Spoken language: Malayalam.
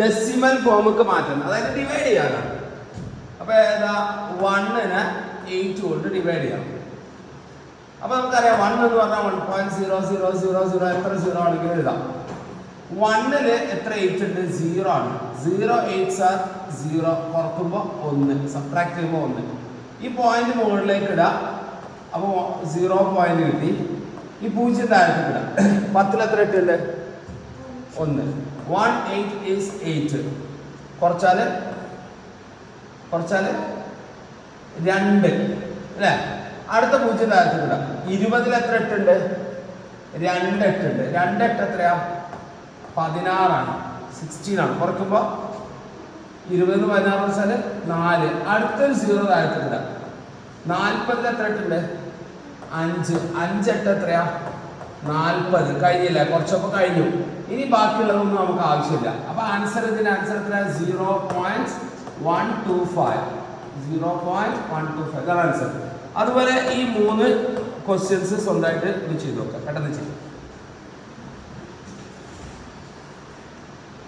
ഡെസിമൽ ഫോമുക്ക് മാറ്റണം, അതായത് ഡിവൈഡ് ചെയ്യാനാണ്. അപ്പൊ ഏതാ 1-നെ 8 കൊണ്ട് ഡിവൈഡ് ചെയ്യാം. അപ്പൊ നമുക്കറിയാം 1 എന്ന് പറഞ്ഞാൽ 1.0000 എത്ര സീറോ ആണെങ്കിലും എഴുതാം. 1-ല് എത്ര 8 ഉണ്ട്? 0 ആണ്. 0 8s are 0. കുറക്കുമ്പോൾ 1, സബ്ട്രാക്ട് ചെയ്യുമ്പോൾ 1. ഈ പോയിന്റ് മുകളിലേക്ക് ഇടാം. അപ്പോൾ 0 പോയിന്റ് കിട്ടി. ഈ 0 താഴത്തേക്ക് ഇടാം. 10-ൽ എത്ര ഇട്ടുണ്ട്? 1. 1 8 is 8. കുറച്ചാല് 2 അല്ലേ? അടുത്ത 0 താഴത്തേക്ക് ഇടാം. 20-ൽ എത്ര ഇട്ടുണ്ട്? 2 8 ഉണ്ട്. 2 8 എത്രയാ? 16 ആണ്. 16 ആണ്. കുറക്കുമ്പോൾ 20 16 വെച്ചാൽ 4. അടുത്തൊരു 0 താഴത്തേക്ക് ഇടാം. 40-ൽ എത്ര ഇട്ടുണ്ട്? 5. 5 8 എത്രയാ? 40. കഴിഞ്ഞില്ല, കുറച്ചപ്പോൾ കഴിഞ്ഞു. ഇനി ബാക്കിയുള്ളതൊന്നും നമുക്ക് ആവശ്യമില്ല. അപ്പൊ ഇതിന്റെ ആൻസർ എത്ര? 0.125. 0.125 ഇതാണ് ആൻസർ. അതുപോലെ ഈ 3 ക്വസ്റ്റ്യൻസ് സ്വന്തമായിട്ട് ചെയ്ത് നോക്കാം. പെട്ടെന്ന് ചെയ്യും.